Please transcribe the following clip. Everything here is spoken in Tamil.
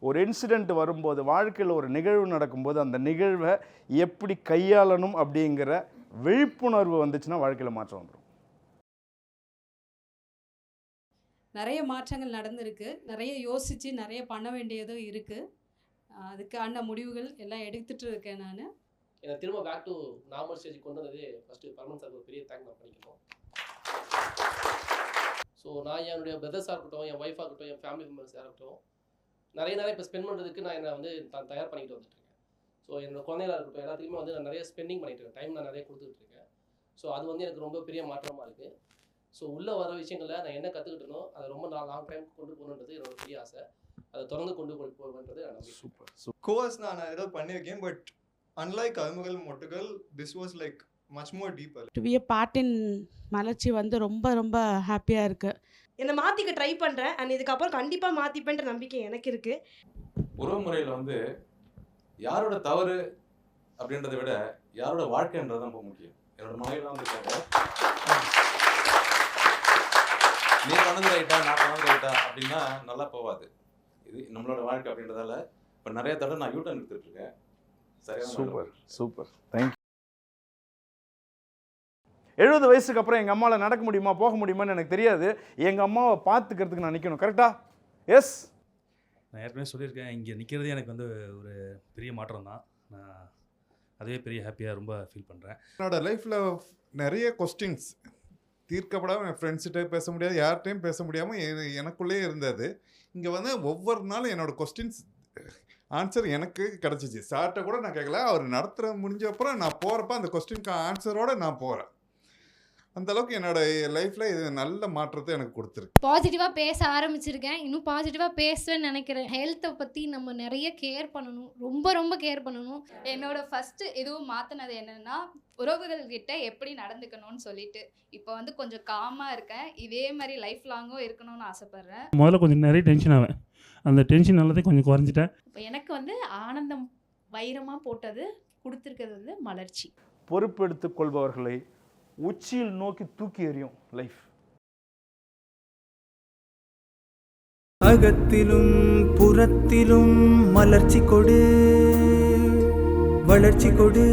ஒரு இன்சிடெண்ட் வரும்போது, வாழ்க்கையில் ஒரு நிகழ்வு நடக்கும்போது அந்த நிகழ்வை எப்படி கையாளணும் அப்படிங்கிற விழிப்புணர்வு வந்துச்சுன்னா வாழ்க்கையில் மாற்றம் வந்துடும். நிறைய மாற்றங்கள் நடந்திருக்கு. நிறைய யோசித்து நிறைய பண்ண வேண்டியதும் இருக்குது. அதுக்கான முடிவுகள் எல்லாம் எடுத்துகிட்டு இருக்கேன் நான். என்னை திரும்ப பேக் டு நார்மல் ஸ்டேஜ் கொண்டு வந்ததே ஃபஸ்ட்டு பர்மன் சார் ஒரு பெரிய தேங்க் நான் பண்ணிக்கணும். ஸோ நான் என்னுடைய பிரதர்ஸாக இருக்கட்டும், என் ஒய்ஃபாக இருக்கட்டும், என் ஃபேமிலி மெம்பர்ஸாக இருக்கட்டும், நிறைய இப்போ ஸ்பெண்ட் பண்ணுறதுக்கு நான் என்னை வந்து தயார் பண்ணிட்டு வந்துட்டுருக்கேன். ஸோ என்னோடய குழந்தைகளாக இருக்கட்டும் எல்லாத்துக்குமே வந்து நான் நிறைய ஸ்பெண்டிங் பண்ணிட்டு இருக்கேன். டைம் நான் நிறைய கொடுத்துட்டு இருக்கேன். ஸோ அது வந்து எனக்கு ரொம்ப பெரிய மாற்றமாக இருக்குது. ஸோ உள்ளே வர விஷயங்களை நான் என்ன கற்றுக்கிட்டனோ அதை ரொம்ப லாங் டைம் கொண்டு போகணுன்றது என்னோட பெரிய ஆசை. அதை தொடர்ந்து கொண்டு போகணுன்றது நான் சூப்பர். கோர்ஸ் நான் ஏதோ பண்ணியிருக்கேன். பட் அன்லைக் அருமுகள் மொட்டுகள், this was like much more deeper. To be a part in மலர்ச்சி வந்து ரொம்ப ரொம்ப ஹாப்பியாக இருக்குது. என்னை மாற்றிக்க ட்ரை பண்ணுறேன். அண்ட் இதுக்கப்புறம் கண்டிப்பாக மாற்றிப்பேன்ற நம்பிக்கை எனக்கு இருக்குது. உறவு முறையில் வந்து யாரோட தவறு அப்படின்றத விட யாரோட வாழ்க்கைன்றது ரொம்ப முக்கியம். என்னோட மனைவிலாம் வந்து நீ பண்ணது ரைட்டா நான் பண்ணது ரைட்டா அப்படின்னா நல்லா போகாது. இது நம்மளோட வாழ்க்கை அப்படின்றதால இப்போ நிறைய தடவை நான் யூட்டர்ன் எடுத்துட்டு இருக்கேன். சரியா? Super super, thank you. 70 வயசுக்கு அப்புறம் எங்கள் அம்மாவில் நடக்க முடியுமா போக முடியுமான்னு எனக்கு தெரியாது. எங்கள் அம்மாவை பார்த்துக்கிறதுக்கு நான் நிற்கணும். கரெக்டா? எஸ். நான் ஏற்கனவே சொல்லியிருக்கேன், இங்கே நிற்கிறது எனக்கு வந்து ஒரு பெரிய மாற்றம் தான். நான் அதுவே பெரிய ஹாப்பியாக ரொம்ப ஃபீல் பண்ணுறேன். என்னோடய லைஃப்பில் நிறைய கொஸ்டின்ஸ் தீர்க்கப்படாமல் என் ஃப்ரெண்ட்ஸ்கிட்ட பேச முடியாது, யார்கிட்டையும் பேச முடியாமல் எனக்குள்ளேயே இருந்தது. இங்கே வந்து ஒவ்வொரு நாளும் என்னோடய கொஸ்டின்ஸ் ஆன்சர் எனக்கு கிடச்சிச்சு. சார்கிட்ட கூட நான் கேட்கல, அவர் நடத்துகிற முடிஞ்ச அப்புறம் நான் போகிறப்ப அந்த கொஸ்டினுக்கு ஆன்சரோடு நான் போகிறேன். அந்தளவுக்கு என்னோடய லைஃப்பில் இது நல்ல மாற்றத்தை எனக்கு கொடுத்துருக்கு. பாசிட்டிவாக பேச ஆரம்பிச்சிருக்கேன். இன்னும் பாசிட்டிவாக பேசுவேன்னு நினைக்கிறேன். ஹெல்த்தை பற்றி நம்ம நிறைய கேர் பண்ணணும், ரொம்ப ரொம்ப கேர் பண்ணணும். என்னோட ஃபஸ்ட்டு எதுவும் மாற்றினது என்னென்னா உறவுகள்கிட்ட எப்படி நடந்துக்கணும்னு சொல்லிட்டு இப்போ வந்து கொஞ்சம் காமாக இருக்கேன். இதே மாதிரி லைஃப் லாங்கும் இருக்கணும்னு ஆசைப்பட்றேன். முதல்ல கொஞ்சம் நிறைய டென்ஷன் ஆவேன். அந்த டென்ஷன் நல்லதே கொஞ்சம் குறைஞ்சிட்டேன். இப்போ எனக்கு வந்து ஆனந்தம் வைரமாக போட்டது கொடுத்துருக்கிறது வந்து மலர்ச்சி. பொறுப்பெடுத்துக் கொள்பவர்களை உச்சியில் நோக்கி தூக்கி எறியும் லைஃப். அகத்திலும் புறத்திலும் மலர்ச்சி கொடு, வளர்ச்சி கொடு.